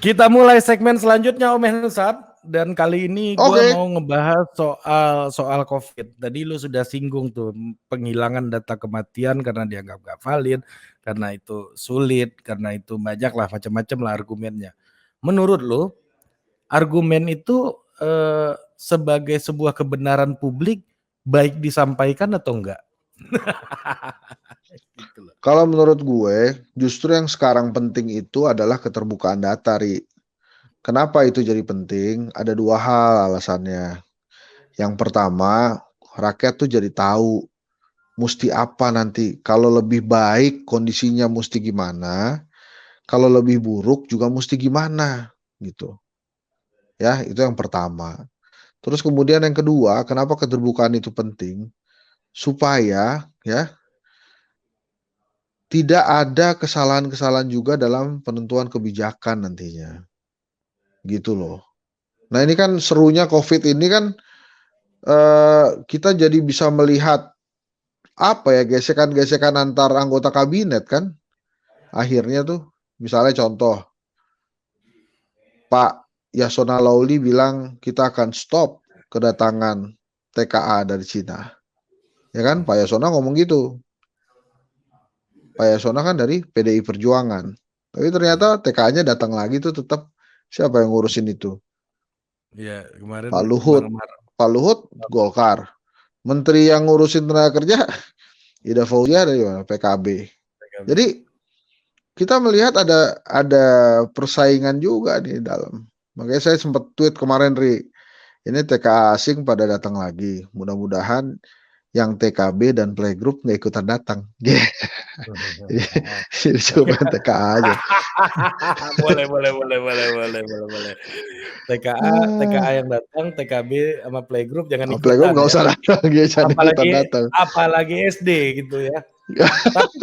Kita mulai segmen selanjutnya Om Hensat, dan kali ini gue mau ngebahas soal COVID. Tadi lu sudah singgung tuh penghilangan data kematian karena dianggap gak valid, karena itu sulit, karena itu banyak lah macam-macam lah argumennya. Menurut lu argumen itu sebagai sebuah kebenaran publik baik disampaikan atau enggak? Gitu. Kalau menurut gue, justru yang sekarang penting itu adalah keterbukaan data, Ri. Kenapa itu jadi penting? Ada dua hal alasannya. Yang pertama, rakyat tuh jadi tahu mesti apa nanti. Kalau lebih baik kondisinya mesti gimana, kalau lebih buruk juga mesti gimana, gitu. Ya, itu yang pertama. Terus kemudian yang kedua, kenapa keterbukaan itu penting? Supaya ya tidak ada kesalahan-kesalahan juga dalam penentuan kebijakan nantinya. Gitu loh. Nah ini kan serunya COVID ini kan kita jadi bisa melihat apa ya gesekan-gesekan antar anggota kabinet kan. Akhirnya tuh misalnya contoh Pak Yasona Lauli bilang kita akan stop kedatangan TKA dari Cina. Ya kan Pak Yasona ngomong gitu. Pak Yasona kan dari PDI Perjuangan. Tapi ternyata TKA-nya datang lagi tuh tetap siapa yang ngurusin itu? Ya, kemarin Pak Luhut Golkar. Menteri yang ngurusin tenaga kerja Ida Fauzia dari PKB. Jadi kita melihat ada persaingan juga di dalam. Makanya saya sempat tweet kemarin, Ri. Ini TKA asing pada datang lagi. Mudah-mudahan yang TKB dan playgroup nggak ikutan datang. Jadi coba TKA aja. boleh. TKA yang datang, TKB sama playgroup jangan ikutan. Playgroup nggak usah datang, apalagi SD gitu ya. Tapi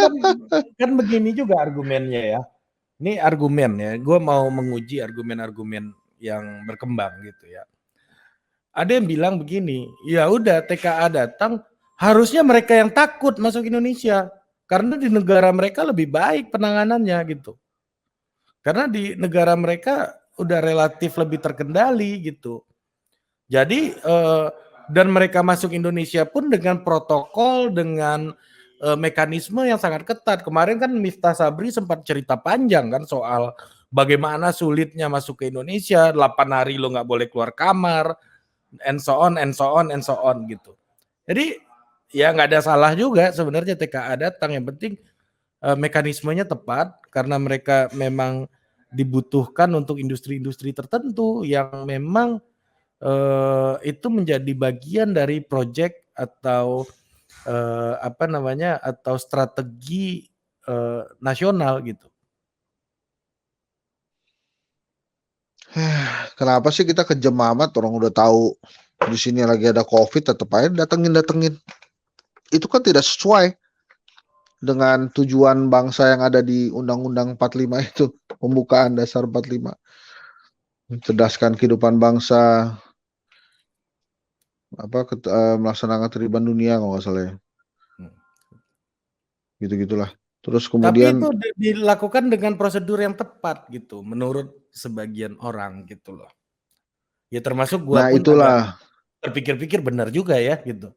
kan begini juga argumennya ya. Ini argumen ya. Gue mau menguji argumen-argumen yang berkembang gitu ya. Ada yang bilang begini, ya udah TKA datang, harusnya mereka yang takut masuk Indonesia. Karena di negara mereka lebih baik penanganannya gitu. Karena di negara mereka udah relatif lebih terkendali gitu. Jadi dan mereka masuk Indonesia pun dengan protokol, dengan mekanisme yang sangat ketat. Kemarin kan Miftah Sabri sempat cerita panjang kan soal bagaimana sulitnya masuk ke Indonesia, 8 hari lo nggak boleh keluar kamar, and so on gitu. Jadi ya nggak ada salah juga sebenarnya TKA datang, yang penting mekanismenya tepat karena mereka memang dibutuhkan untuk industri-industri tertentu yang memang itu menjadi bagian dari proyek atau atau strategi nasional gitu. Kenapa sih kita kejam amat, orang udah tahu di sini lagi ada COVID tetap aja datengin. Itu kan tidak sesuai dengan tujuan bangsa yang ada di Undang-Undang 45 itu, pembukaan dasar 45. Mencerdaskan kehidupan bangsa, melaksanakan ketertiban dunia kalau nggak salah ya. Gitu-gitulah. Terus kemudian tapi itu dilakukan dengan prosedur yang tepat gitu menurut sebagian orang gitu loh. Ya termasuk gua pun itulah terpikir-pikir benar juga ya gitu.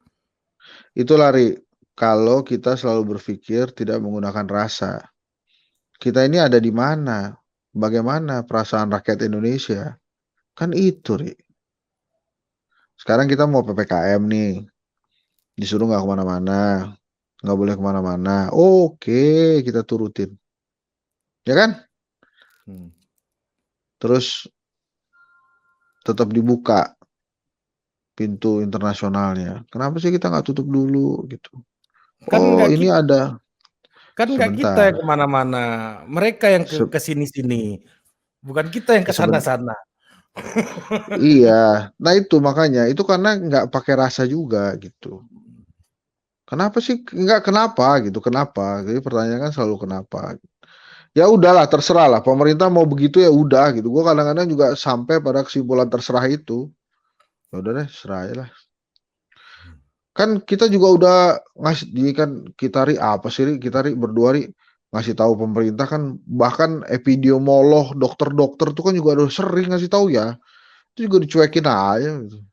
Itulah Ri, kalau kita selalu berpikir tidak menggunakan rasa. Kita ini ada di mana? Bagaimana perasaan rakyat Indonesia? Kan itu, Ri. Sekarang kita mau PPKM nih. Disuruh nggak kemana-mana. Nggak boleh kemana-mana. Oke, kita turutin. Ya kan? Terus tetap dibuka pintu internasionalnya. Kenapa sih kita nggak tutup dulu gitu? Kan ini ada. Kan nggak kita yang kemana-mana. Mereka yang ke sini-sini. Bukan kita yang ke sana-sana. Iya, nah itu makanya itu karena nggak pakai rasa juga gitu. Kenapa sih nggak kenapa gitu? Kenapa? Jadi pertanyaan kan selalu kenapa. Ya udahlah, terserah lah. Pemerintah mau begitu ya udah gitu. Gue kadang-kadang juga sampai pada kesimpulan terserah itu. Ya udah deh, serah aja lah. Kan kita juga udah ngasih kan kita apa sih kita berdua ngasih tahu pemerintah kan, bahkan epidemiolog, dokter-dokter tuh kan juga udah sering ngasih tahu ya. Itu juga dicuekin aja gitu.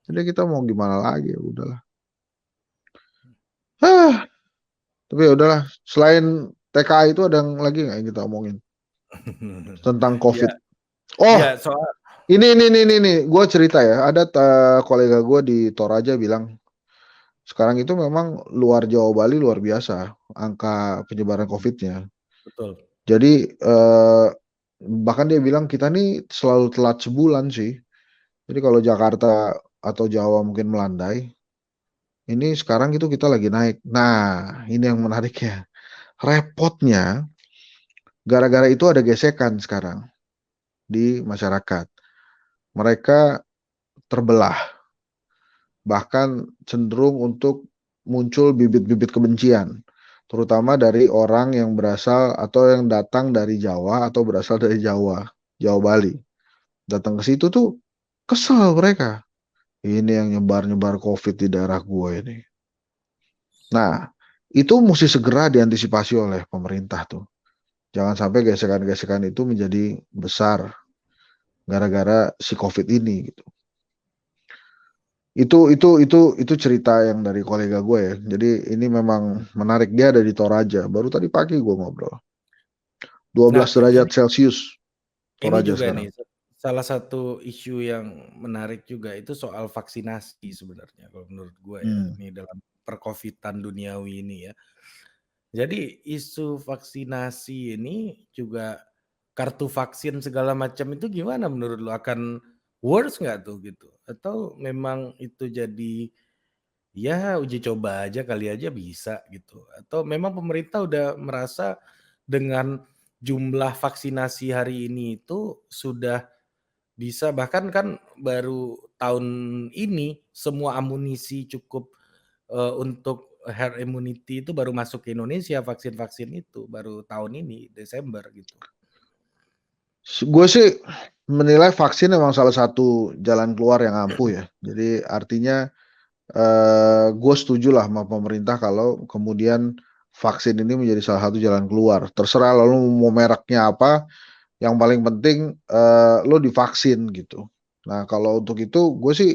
Jadi kita mau gimana lagi, ya udahlah. Tapi ya udahlah, selain TKA itu ada yang lagi nggak yang kita omongin tentang Ya, COVID? Oh, ya soal ini, gue cerita ya, ada kolega gue di Toraja bilang, sekarang itu memang luar Jawa Bali luar biasa angka penyebaran COVID-nya. betul. Jadi bahkan dia bilang kita nih selalu telat sebulan sih. Jadi kalau Jakarta atau Jawa mungkin melandai, ini sekarang itu kita lagi naik. Nah, ini yang menarik ya. Repotnya, gara-gara itu ada gesekan sekarang di masyarakat. Mereka terbelah, bahkan cenderung untuk muncul bibit-bibit kebencian, terutama dari orang yang berasal atau yang datang dari Jawa atau berasal dari Jawa Bali. Datang ke situ tuh kesel mereka. Ini yang nyebar-nyebar COVID di daerah gue ini. Nah, itu mesti segera diantisipasi oleh pemerintah tuh. Jangan sampai gesekan-gesekan itu menjadi besar gara-gara si COVID ini gitu. Itu cerita yang dari kolega gue ya. Jadi ini memang menarik, dia ada di Toraja. Baru tadi pagi gue ngobrol. 12 Nah, derajat Celcius ini Toraja juga sekarang. nih salah satu isu yang menarik juga itu soal vaksinasi sebenarnya kalau menurut gue ya. Hmm. Ini dalam perkovitan duniawi ini ya. Jadi isu vaksinasi ini juga kartu vaksin segala macam itu gimana menurut lo, akan worse nggak tuh gitu? Atau memang itu jadi ya uji coba aja kali aja bisa gitu? Atau memang pemerintah udah merasa dengan jumlah vaksinasi hari ini itu sudah bisa, bahkan kan baru tahun ini semua amunisi cukup untuk herd immunity itu baru masuk ke Indonesia, vaksin-vaksin itu baru tahun ini Desember gitu. Gue sih menilai vaksin memang salah satu jalan keluar yang ampuh ya. Jadi artinya gue setuju lah sama pemerintah kalau kemudian vaksin ini menjadi salah satu jalan keluar. Terserah lalu mau mereknya apa, yang paling penting lo divaksin gitu. Nah kalau untuk itu gue sih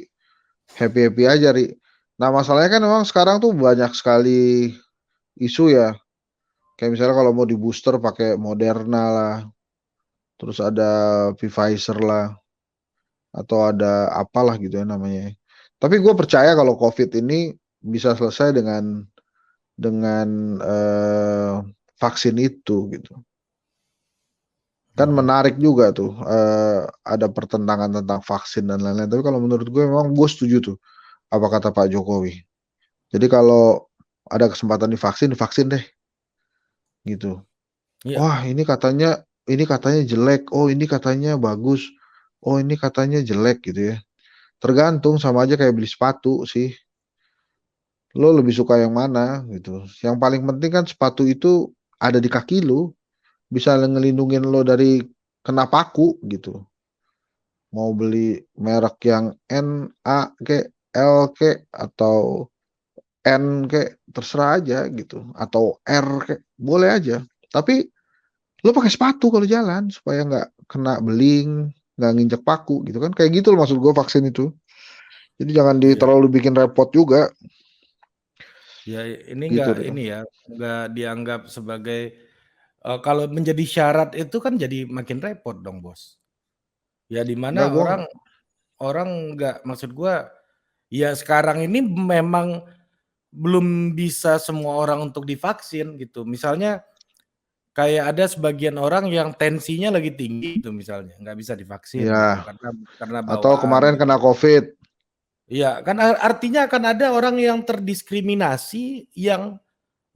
happy-happy aja, Ri. Nah masalahnya kan memang sekarang tuh banyak sekali isu ya. Kayak misalnya kalau mau di booster pakai Moderna lah, terus ada Pfizer lah, atau ada apalah gitu ya namanya. Tapi gue percaya kalau COVID ini bisa selesai dengan vaksin itu gitu. Kan menarik juga tuh ada pertentangan tentang vaksin dan lain-lain. Tapi kalau menurut gue memang gue setuju tuh apa kata Pak Jokowi. Jadi kalau ada kesempatan divaksin deh gitu. Iya, Wah ini katanya jelek. Oh ini katanya bagus. Oh ini katanya jelek gitu ya. Tergantung, sama aja kayak beli sepatu sih. Lo lebih suka yang mana gitu. Yang paling penting kan sepatu itu ada di kaki lo, bisa ngelindungin lo dari kena paku gitu. Mau beli merek yang N, A, ke, L, ke, atau N, ke, terserah aja gitu. Atau R, ke, boleh aja. Tapi lo pakai sepatu kalau jalan supaya nggak kena beling, nggak nginjek paku gitu kan. Kayak gitu loh maksud gue vaksin itu. Jadi jangan iya. terlalu bikin repot juga Ya ini gitu enggak deh. ini ya, enggak dianggap sebagai kalau menjadi syarat itu kan jadi makin repot dong, Bos. Ya di Nggak, mana gue orang orang enggak, maksud gua ya sekarang ini memang belum bisa semua orang untuk divaksin gitu. Misalnya kayak ada sebagian orang yang tensinya lagi tinggi gitu misalnya, nggak bisa divaksin gitu ya, karena atau bawaan kemarin gitu. kena COVID. Iya, kan artinya akan ada orang yang terdiskriminasi yang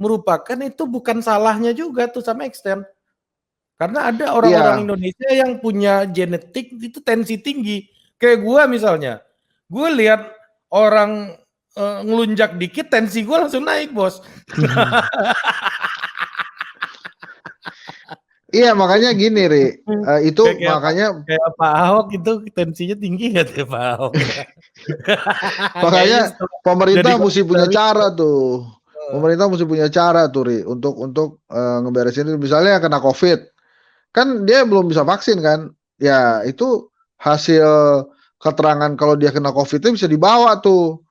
merupakan itu bukan salahnya juga tuh sama extent. Karena ada orang-orang Iya, Indonesia yang punya genetik itu tensi tinggi. Kayak gua misalnya, gue lihat orang ngelunjak dikit tensi gua langsung naik, Bos. Iya makanya gini Ri, itu Kayak makanya Pak Ahok itu tensinya tinggi nggak tuh Pak Ahok ya? Kayaknya makanya setelah jadi pemerintah mesti punya komisaris cara tuh. heeh, Pemerintah mesti punya cara tuh Ri untuk ngeberesin itu. Misalnya kena COVID, kan dia belum bisa vaksin kan? Ya mhm. itu hasil keterangan kalau dia kena COVID itu bisa dibawa tuh.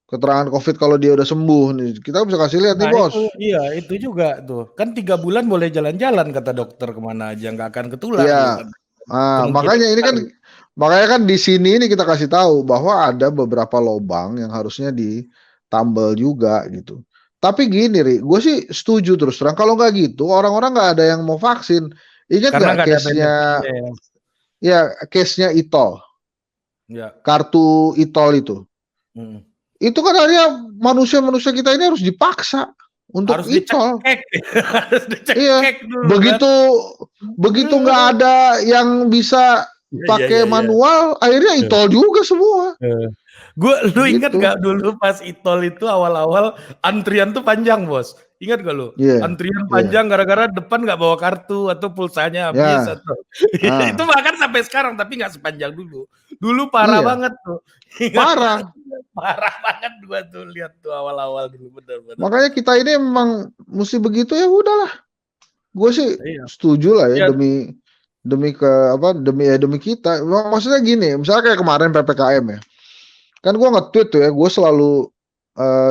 Keterangan COVID kalau dia udah sembuh nih. Kita bisa kasih lihat nih Nah bos. itu iya, itu juga tuh. Kan 3 bulan boleh jalan-jalan kata dokter ke mana aja, nggak akan ketular loh Iya. katanya. Kemungkinan Makanya ini besar kan loh. makanya kan di sini ini kita kasih tahu bahwa ada beberapa lobang yang harusnya ditambal juga gitu. Tapi gini, Ri, gue sih setuju terus terang. Kalau nggak gitu, orang-orang nggak ada yang mau vaksin. Ingat Karena nggak nggak ada case-nya, benefit-nya ya. ya case-nya ITOL, Iya, kartu ITOL itu. mhm. Itu kan akhirnya manusia-manusia kita ini harus dipaksa untuk Harus ITOL. dicekek, harus Iya, dicekek dulu kan. begitu begitu nggak ada yang bisa Iya iya pakai iya iya. manual, akhirnya Heeh. ITOL juga semua. Heeh. Lu inget Gitu. nggak dulu pas e-tol itu awal-awal antrian tuh panjang Bos, ingat nggak lu? Iya, Antrian iya, panjang gara-gara depan nggak bawa kartu atau pulsanya habis ya, atau itu ah, bahkan sampai sekarang tapi nggak sepanjang dulu. Dulu parah iya, banget tuh, ingat banget, parah. parah banget gua tuh lihat tuh awal-awal dulu, bener bener. Makanya kita ini memang mesti begitu ya udahlah. Gue sih Iya setuju lah ya iya, demi demi ke apa demi kita. Maksudnya gini, misalnya kayak kemarin PPKM ya. Kan gue nge-tweet tuh ya, gue selalu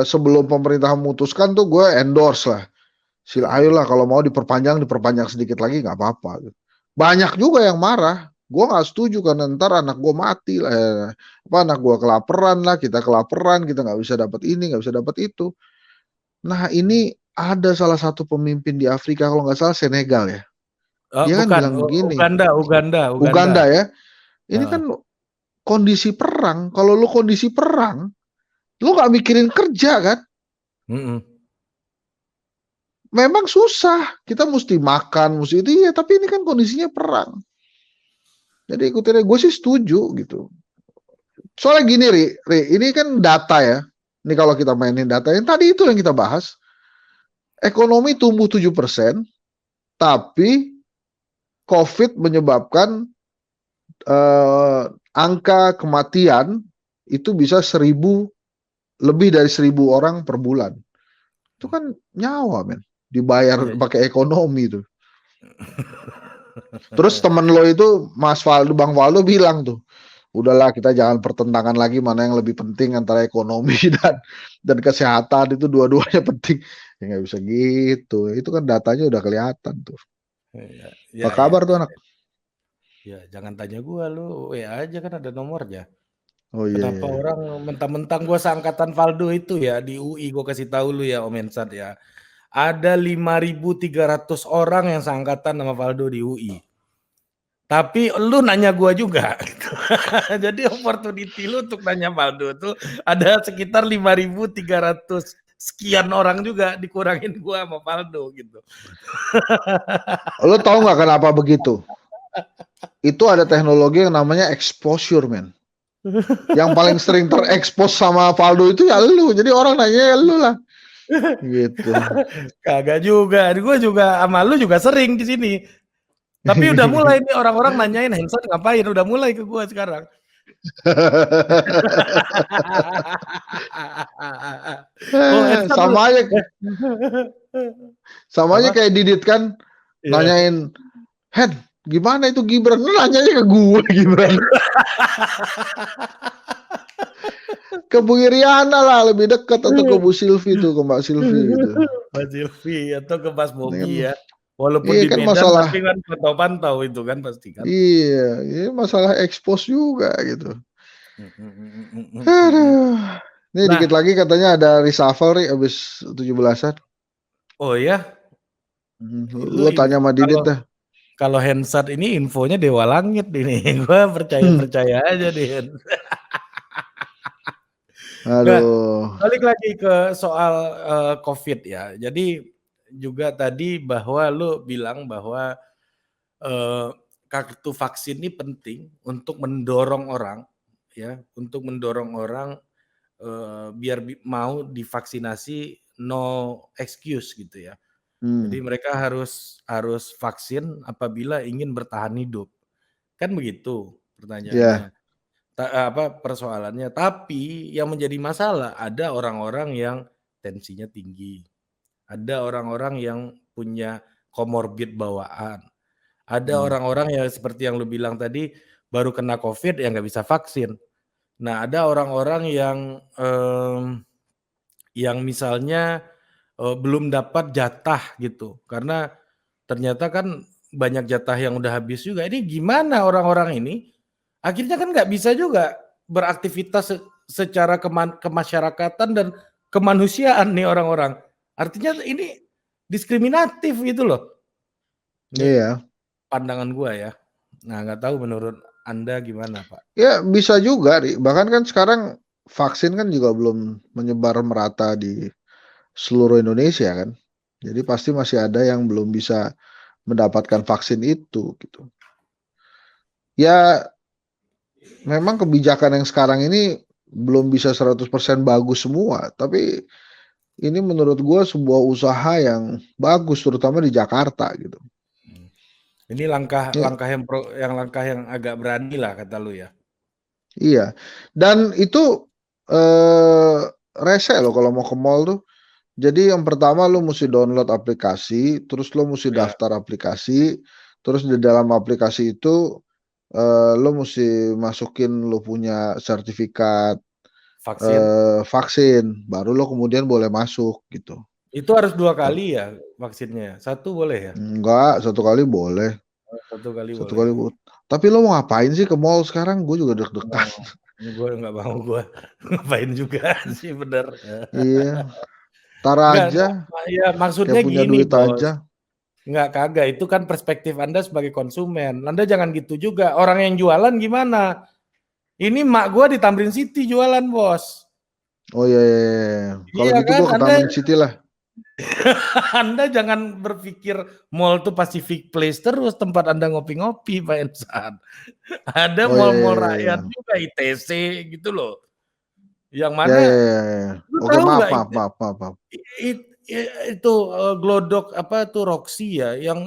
sebelum pemerintah memutuskan tuh gue endorse lah. mhm, Ayolah kalau mau diperpanjang diperpanjang sedikit lagi nggak apa-apa. Gitu. Banyak juga yang marah. Gue nggak setuju karena ntar anak gue mati lah, apa anak gue kelaparan lah, kita kelaparan, kita nggak bisa dapat ini, nggak bisa dapat itu. Nah ini ada salah satu pemimpin di Afrika kalau nggak salah Senegal ya. Dia kan bukan, bilang begini, Uganda, Uganda ya, ini heeh, kan kondisi perang. Kalau lu kondisi perang, lu nggak mikirin kerja kan? mhm, Memang susah. Kita mesti makan, mesti itu ya. Tapi ini kan kondisinya perang. Jadi ikutin gue sih setuju gitu. Soalnya gini Ri, ini kan data ya. Ini kalau kita mainin data yang tadi itu yang kita bahas. Ekonomi tumbuh 7%, tapi COVID menyebabkan angka kematian itu bisa lebih dari 1.000 orang per bulan. Itu kan nyawa men, dibayar iya iya. pakai ekonomi tuh. Terus temen lo itu Mas Valdo, Bang Valdo bilang tuh, udahlah kita jangan pertentangan lagi mana yang lebih penting antara ekonomi dan kesehatan itu dua-duanya penting. Ya nggak bisa gitu. Itu kan datanya udah kelihatan tuh. Iya Apa iya iya kabar tuh iya. anak? Ya jangan tanya gua, lu WA aja kan ada nomornya. Oh iya Kenapa iya. Iya. orang mentang-mentang gua seangkatan Valdo itu ya di UI, gua kasih tahu lu ya Om Ensat ya. Ada 5.300 orang yang seangkatan sama Valdo di UI. Tapi lu nanya gua juga gitu. Jadi opportunity lu untuk nanya Valdo tuh ada sekitar 5.300 sekian orang juga dikurangin gua sama Valdo gitu. Lo tahu nggak kenapa begitu? Itu ada teknologi yang namanya exposure man. Yang paling sering terekspos sama Valdo itu ya lu. Jadi orang nanya ya lu lah. Gitu. Kagak juga, gue juga sama lu juga sering di sini. Tapi udah mulai nih orang-orang nanyain Hanson ngapain, udah mulai ke gue sekarang. Oh Hanson lu, sama aja sama aja apa? kayak Didit kan Iya. nanyain Hen gimana itu Gibran lu nanyanya ke gue Gibran ke Bu Iriana lah lebih dekat atau ke Bu Silvi tuh ke Mbak Silvi gitu Mas Silvi atau ke Mas ini kan Bobi ya. Walaupun iya di kan Medan masalah tapi kan pantau-pantau itu kan pasti kan. iya ini masalah ekspos juga gitu aduh ini dikit Nah, lagi katanya ada reshuffle nih abis 17-an. oh ya, lu Lo tanya sama Didit kalau dah. kalau Hensat ini infonya dewa langit ini, gua percaya-percaya aja deh. Nah, Aduh. balik lagi ke soal, Covid ya. Jadi juga tadi bahwa lu bilang bahwa, eee, kartu vaksin ini penting untuk mendorong orang ya, untuk mendorong orang, biar mau divaksinasi no excuse gitu ya. Jadi mereka harus vaksin apabila ingin bertahan hidup. Kan begitu pertanyaannya. Iya. Persoalannya. Tapi yang menjadi masalah ada orang-orang yang tensinya tinggi. Ada orang-orang yang punya komorbid bawaan. Ada orang-orang yang seperti yang lu bilang tadi baru kena COVID yang nggak bisa vaksin. Nah, ada orang-orang yang misalnya belum dapat jatah gitu, karena ternyata kan banyak jatah yang udah habis juga. Ini gimana orang-orang ini? Akhirnya kan nggak bisa juga beraktivitas secara kemasyarakatan dan kemanusiaan nih orang-orang. Artinya ini diskriminatif gitu loh. Ini Iya. pandangan gua ya. Nah, nggak tahu menurut Anda gimana, Pak? Ya bisa juga, Ri. Bahkan kan sekarang vaksin kan juga belum menyebar merata di seluruh Indonesia kan. Jadi pasti masih ada yang belum bisa mendapatkan vaksin itu gitu. Ya memang kebijakan yang sekarang ini belum bisa 100% bagus semua, tapi ini menurut gua sebuah usaha yang bagus terutama di Jakarta gitu. Ini Ya, langkah yang agak berani lah kata lu ya. iya. Dan itu eh rese loh kalau mau ke mall tuh. Jadi yang pertama lu mesti download aplikasi, terus lu mesti Ya, daftar aplikasi, terus di dalam aplikasi itu lu mesti masukin lu punya sertifikat vaksin. vaksin, baru lu kemudian boleh masuk gitu. Itu harus 2 Kan kali ya vaksinnya? 1 boleh ya? enggak, 1 kali boleh, Oh, 1 kali 1 boleh. kali tapi lu mau ngapain sih ke mall sekarang? Gue juga deg-degan. Oh, gua nggak mau gua ngapain juga sih bener. Iya, entar Enggak, aja ya maksudnya kayak punya gini duit Bos, aja. enggak kagak itu kan perspektif Anda sebagai konsumen. Anda jangan gitu juga, orang yang jualan gimana? Ini mak gua di Tamrin City jualan Bos. Oh iya, iya, iya. Kalau Iya gitu kan, gua ke Tamrin City lah. Anda jangan berpikir mall tuh Pacific Place terus tempat Anda ngopi-ngopi Pak Ensan. Ada Oh iya, iya, mall-mall iya, rakyat iya. juga ITC gitu loh. Yang Ya, mana ya, ya, ya. lu Oke, tahu maaf, nggak maaf, maaf, maaf, maaf. itu Glodok apa tuh Roxy ya yang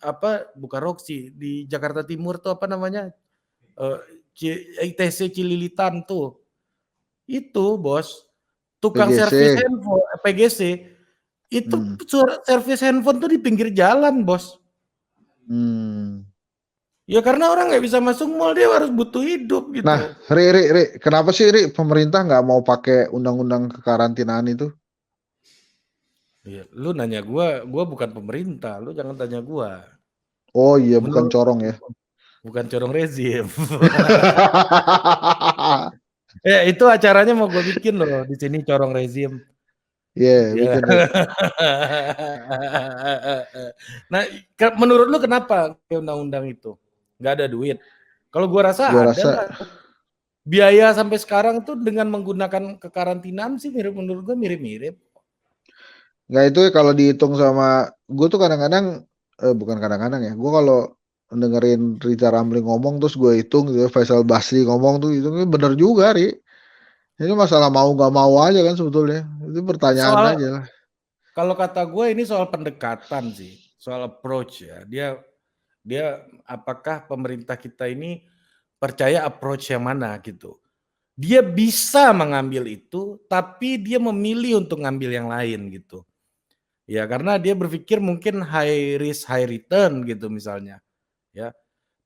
apa bukan Roxy di Jakarta Timur tuh apa namanya eh, ITC Cililitan tuh itu bos tukang servis PGC. handphone PGC itu Hmm. servis handphone tuh di pinggir jalan bos. Hmm. Ya karena orang nggak bisa masuk mall dia harus butuh hidup Nah, gitu. Ri, kenapa sih Ri pemerintah nggak mau pakai undang-undang kekarantinaan itu? Ya, lu nanya gua bukan pemerintah, lu jangan tanya gua. Oh iya, bukan Menurut corong ya. bukan corong rezim. Ya itu acaranya mau gue bikin loh di sini corong rezim. Iya, Ya. bikin Ri. Nah, menurut lu kenapa undang-undang itu? Nggak ada duit. Kalau gua rasa Gua ada rasa, lah. Biaya sampai sekarang tuh dengan menggunakan kekarantinaan sih menurut gua mirip-mirip. nggak itu ya kalau dihitung sama, gue tuh kadang-kadang, bukan kadang-kadang ya, gue kalau dengerin Rita Ramli ngomong terus gue hitung gitu, Faisal Basri ngomong tuh itu bener juga Ri. Ini masalah mau nggak mau aja kan sebetulnya. Itu pertanyaan Soal aja lah. kalau kata gue ini soal pendekatan sih, soal approach ya. Dia apakah pemerintah kita ini percaya approach yang mana gitu. Dia bisa mengambil itu, tapi dia memilih untuk ngambil yang lain gitu. Ya karena dia berpikir mungkin high risk high return gitu misalnya. Ya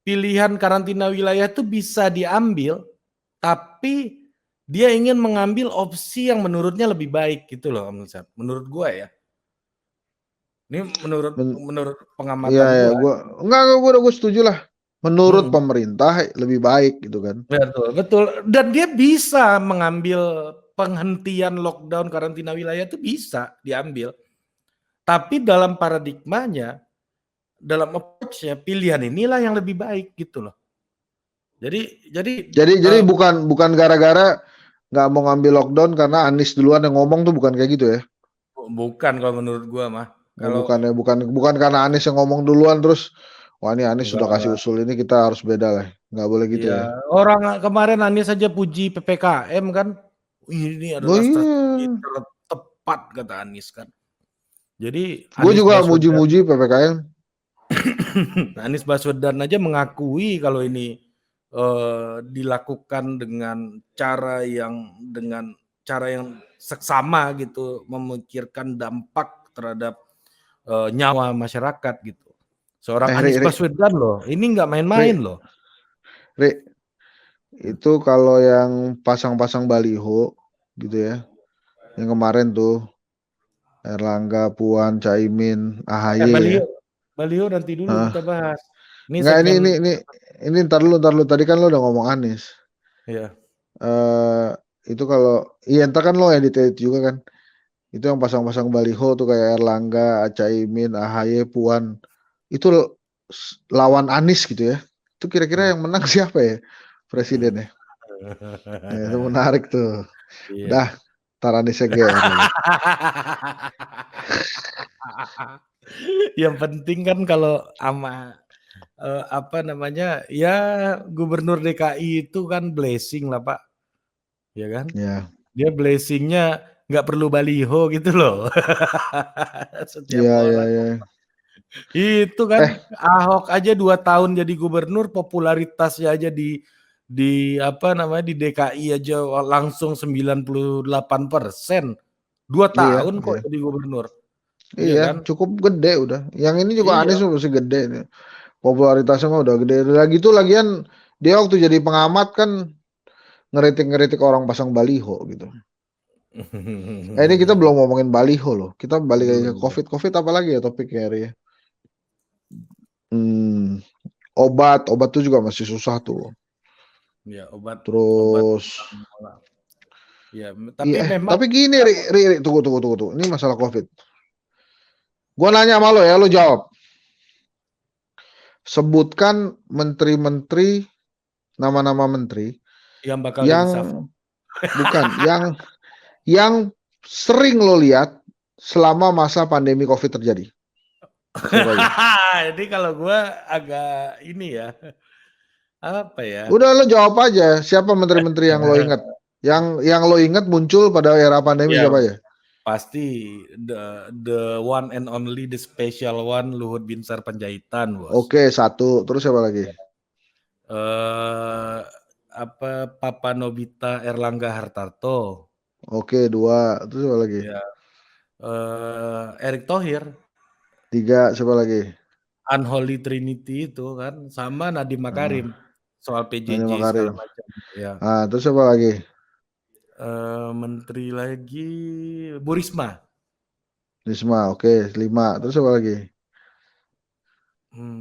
pilihan karantina wilayah itu bisa diambil, tapi dia ingin mengambil opsi yang menurutnya lebih baik gitu loh, menurut gua ya. Ini Men- menurut Iya pengamatan ya, gua. enggak, gue setuju lah. Menurut Hmm, pemerintah lebih baik gitu kan. betul, betul. Dan dia bisa mengambil penghentian lockdown karantina wilayah itu bisa diambil. Tapi dalam paradigmanya, dalam approach-nya, pilihan inilah yang lebih baik gitu loh. Jadi bukan gara-gara nggak mau ngambil lockdown karena Anies duluan yang ngomong tuh, bukan kayak gitu ya? bukan kalau menurut gua mah. Oh, Kalau bukan ya, bukan karena Anies yang ngomong duluan terus, wah ini Anies sudah kasih enggak, usul ini kita harus beda lah, nggak boleh gitu iya ya? orang kemarin Anies saja puji PPKM kan, ini Oh adalah strategi iya, tertepat kata Anies kan. Jadi Gue Anies juga Baswedan muji-muji PPKM. Anies Baswedan aja mengakui kalau ini dilakukan dengan cara yang seksama gitu, memikirkan dampak terhadap nyawa masyarakat gitu. Seorang Anies Ri, Baswedan loh, ini nggak main-main loh. Ri, itu kalau yang pasang-pasang baliho gitu ya, yang kemarin tuh Erlangga, Puan, Caimin, AHY ya. Baliho nanti dulu kita bahas. Ini Enggak, segmen ini ntar lu. Tadi kan lu udah ngomong Anies. ya. Itu kalau iya entar kan lo edit juga kan. Itu yang pasang-pasang baliho tuh kayak Erlangga, Caimin, AHY, Puan. Itu lawan Anies gitu ya. Itu kira-kira yang menang siapa ya? Presiden ya. Nah, itu menarik tuh. Iya. Udah, tar Anisnya GR. Yang penting kan kalau sama ya Gubernur DKI itu kan blessing lah Pak, ya kan? Ya, Dia blessingnya nggak perlu baliho gitu loh. Setiap ya. orang. Itu kan Ahok aja 2 tahun jadi gubernur, popularitasnya aja di di DKI aja langsung 98%. 2 tahun kok iya. jadi gubernur. Iya Iya, kan? cukup gede udah. Yang ini juga Anies Iya. masih gede nih. Popularitasnya mah udah gede. Lagi tuh lagian dia waktu jadi pengamat kan ngeritik-ngeritik orang pasang baliho gitu. Ini kita belum ngomongin baliho loh. Kita balik lagi ke Belum. COVID apa lagi ya topiknya Ri? Obat tuh juga masih susah tuh. Ya, obat Terus ya, tapi memang tapi gini Ri, tunggu. Ini masalah COVID. Gua nanya sama lo ya, lo jawab. Sebutkan menteri-menteri, nama-nama menteri yang bakal yang bukan yang sering lo lihat selama masa pandemi COVID terjadi. Jadi kalau gue agak ini ya, apa ya? Udah lo jawab aja. Siapa menteri-menteri yang lo ingat? Yang lo ingat muncul pada era pandemi Ya, siapa aja? pasti the one and only, the special one, Luhut Binsar Panjaitan, bos. Oke, satu. Terus siapa lagi? Papa Nobita Erlangga Hartarto. Oke, dua. Terus siapa lagi? Ya. Erick Thohir. Tiga, siapa lagi? Unholy Trinity itu kan, sama Nadiem Makarim soal PJJ segala macam. Ya. Terus siapa lagi? Menteri lagi Bu Risma. Oke, 5. Terus siapa lagi?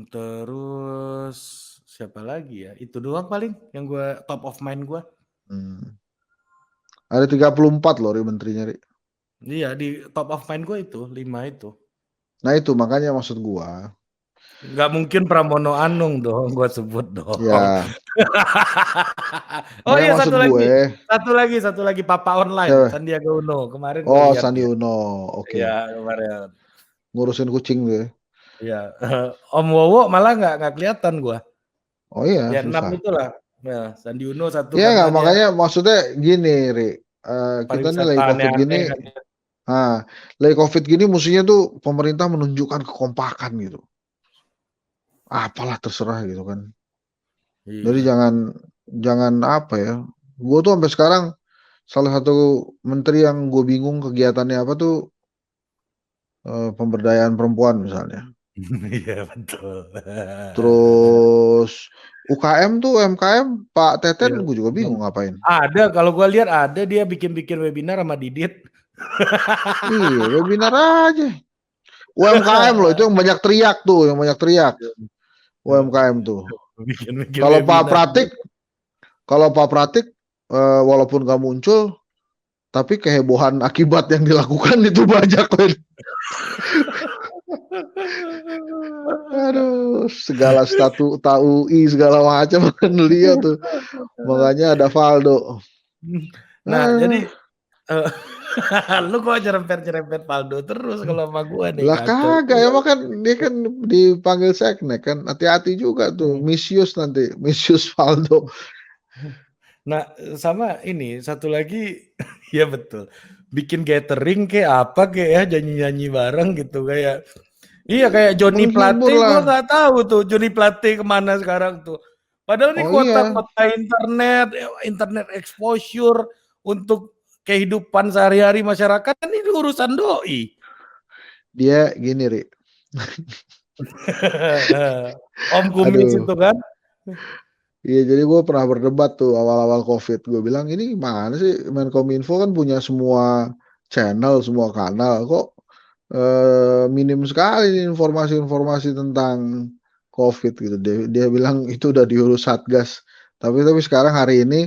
Terus siapa lagi ya? Itu doang paling yang gue top of mind gue. Ada 34 loh menterinya. Iya, di top of mind gue itu 5 itu. Nah itu makanya maksud gue. Nggak mungkin Pramono Anung dong gue sebut dong. Ya. Oh iya, satu gue. lagi Papa Online, Sandiaga Uno kemarin gue lihat. Sandi Uno, oke. Iya kemarin. Ngurusin kucing tuh. Iya, Om Wowo malah nggak kelihatan gue. Oh iya, Ya 6 susah. itulah. Nah, Sandi Uno 1 Iya nggak, makanya maksudnya gini, Ri. Kita nih lagi COVID gini. Lagi COVID gini mestinya tuh pemerintah menunjukkan kekompakan gitu. Apalah terserah gitu kan. Iya. Jadi jangan apa ya. Gue tuh sampai sekarang salah satu menteri yang gue bingung kegiatannya apa tuh pemberdayaan perempuan misalnya. Iya betul. Terus UKM tuh UMKM Pak Teten gue juga bingung ngapain. Ada, kalau gue lihat ada dia bikin webinar sama Didit. Iya, webinar aja. UMKM loh, itu yang banyak teriak tuh, UMKM tuh. Kalau Pak Pratik walaupun gak muncul, tapi kehebohan akibat yang dilakukan itu banyak. Aduh, segala statu TUI segala macam kan lihat tuh. Makanya ada Valdo. Nah, jadi lu kok nyerempet Valdo terus kalau sama gua nih. Lah kagak, emang kan dia kan dipanggil seknek kan. Hati-hati juga tuh, Misius Valdo. Nah, sama ini satu lagi ya betul. bikin gathering kayak apa kayak ya nyanyi-nyanyi bareng gitu kayak. Iya kayak Johnny Menghibur Plate, gue lah. nggak tahu tuh Johnny Plate kemana sekarang tuh. Padahal ini Oh iya, kota-kota internet, internet exposure untuk kehidupan sehari-hari masyarakat kan ini urusan doi. dia gini, Ri. Om Kumis Aduh. itu kan. Iya, jadi gue pernah berdebat tuh awal-awal COVID. Gue bilang ini mana sih Menkominfo kan punya semua channel, semua kanal. Kok minim sekali nih informasi-informasi tentang COVID gitu. Dia bilang itu udah diurus Satgas. Tapi sekarang hari ini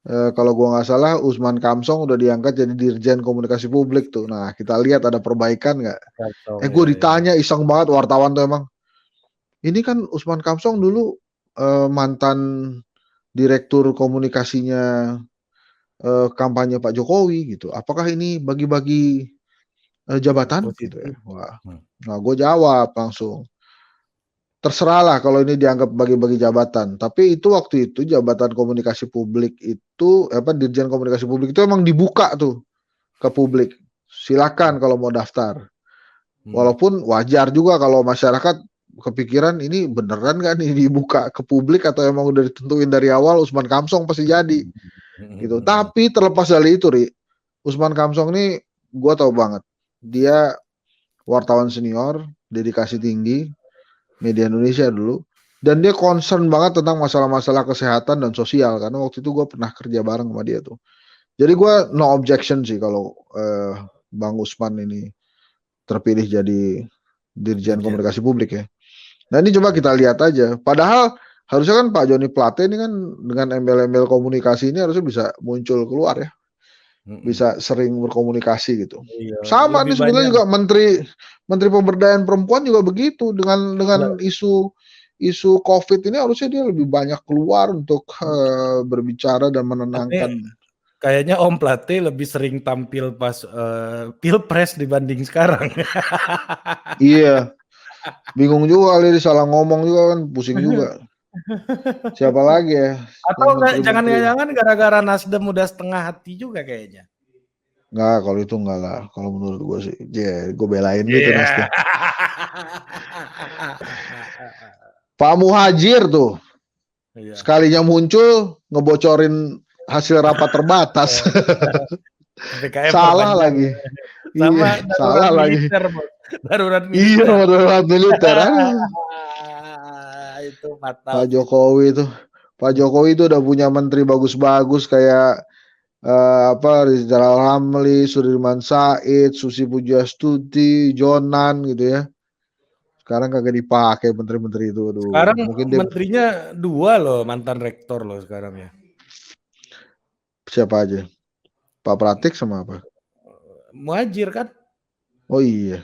kalau gua nggak salah Usman Kamsong udah diangkat jadi Dirjen Komunikasi Publik tuh. Nah, kita lihat ada perbaikan nggak? Kantong, Gue ya, ya. ditanya iseng banget wartawan tuh emang. Ini kan Usman Kamsong dulu mantan direktur komunikasinya kampanye Pak Jokowi gitu. Apakah ini bagi-bagi jabatan gitu ya? Positif. Wah, nah gue jawab langsung. Terserahlah kalau ini dianggap bagi-bagi jabatan. Tapi itu waktu itu jabatan komunikasi publik itu Dirjen Komunikasi Publik itu emang dibuka tuh ke publik. Silakan kalau mau daftar. Walaupun wajar juga kalau masyarakat kepikiran ini beneran nggak nih dibuka ke publik atau emang udah ditentuin dari awal Usman Kamsong pasti jadi gitu. Tapi terlepas dari itu, Ri, Usman Kamsong nih gue tahu banget dia wartawan senior, dedikasi tinggi, media Indonesia dulu, dan dia concern banget tentang masalah-masalah kesehatan dan sosial karena waktu itu gue pernah kerja bareng sama dia tuh. Jadi gue no objection sih kalau Bang Usman ini terpilih jadi Dirjen Komunikasi Publik ya. Nah ini coba kita lihat aja. Padahal harusnya kan Pak Joni Plate ini kan dengan embel-embel komunikasi ini harusnya bisa muncul keluar ya. Bisa sering berkomunikasi gitu. Iya, Sama nih sebenarnya banyak. juga Menteri Pemberdayaan Perempuan juga begitu dengan isu COVID ini harusnya dia lebih banyak keluar untuk berbicara dan menenangkan. Kayaknya Om Plate lebih sering tampil pas pilpres dibanding sekarang. Iya, bingung juga kali salah ngomong juga kan pusing juga. Siapa lagi ya? Atau jangan-jangan gara-gara Nasdem udah setengah hati juga kayaknya. Enggak, kalau itu enggak lah. Kalau menurut gue sih, gue belain gitu Nasdem. Pak Muhajir tuh, sekalinya muncul ngebocorin hasil rapat terbatas. Salah lagi. Sama iya, salah militer, lagi. Darurat militer. Iya, darurat militer. Itu fatal. Pak Jokowi itu udah punya menteri bagus-bagus kayak Rizal Ramli, Sudirman Said, Susi Pujiastuti, Jonan gitu ya. Sekarang kagak dipakai menteri-menteri itu. Aduh, sekarang mungkin menterinya 2 loh, mantan rektor loh sekarang ya. Siapa aja? Pak Pratik sama apa? Muhajir kan? Oh iya.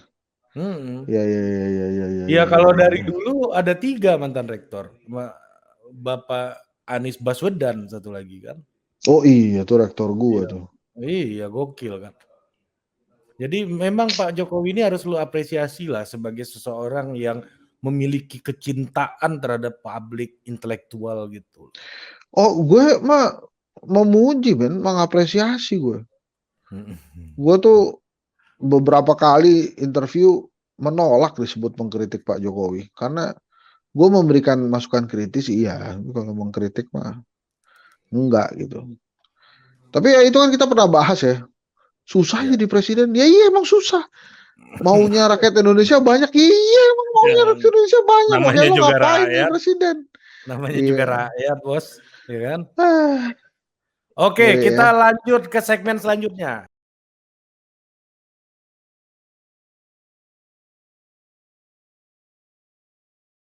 Iya. Iya, kalau dari dulu ada 3 mantan rektor. Bapak Anies Baswedan satu lagi kan. Oh iya, tuh rektor gua tuh. Iya, gokil kan. Jadi memang Pak Jokowi ini harus lu apresiasi lah sebagai seseorang yang memiliki kecintaan terhadap publik intelektual gitu. Oh, gue mah memuji mengapresiasi gue. Gue tuh beberapa kali interview menolak disebut mengkritik Pak Jokowi karena gue memberikan masukan kritis iya, kalau mengkritik mah enggak gitu. Tapi ya itu kan kita pernah bahas ya. Susah jadi presiden. Ya iya emang susah. Maunya rakyat Indonesia banyak. Iya emang maunya rakyat Indonesia banyak. Namanya lo juga ngapain rakyat. nih presiden? Namanya juga rakyat, Bos, ya kan? Ah. Oke, kita lanjut ke segmen selanjutnya.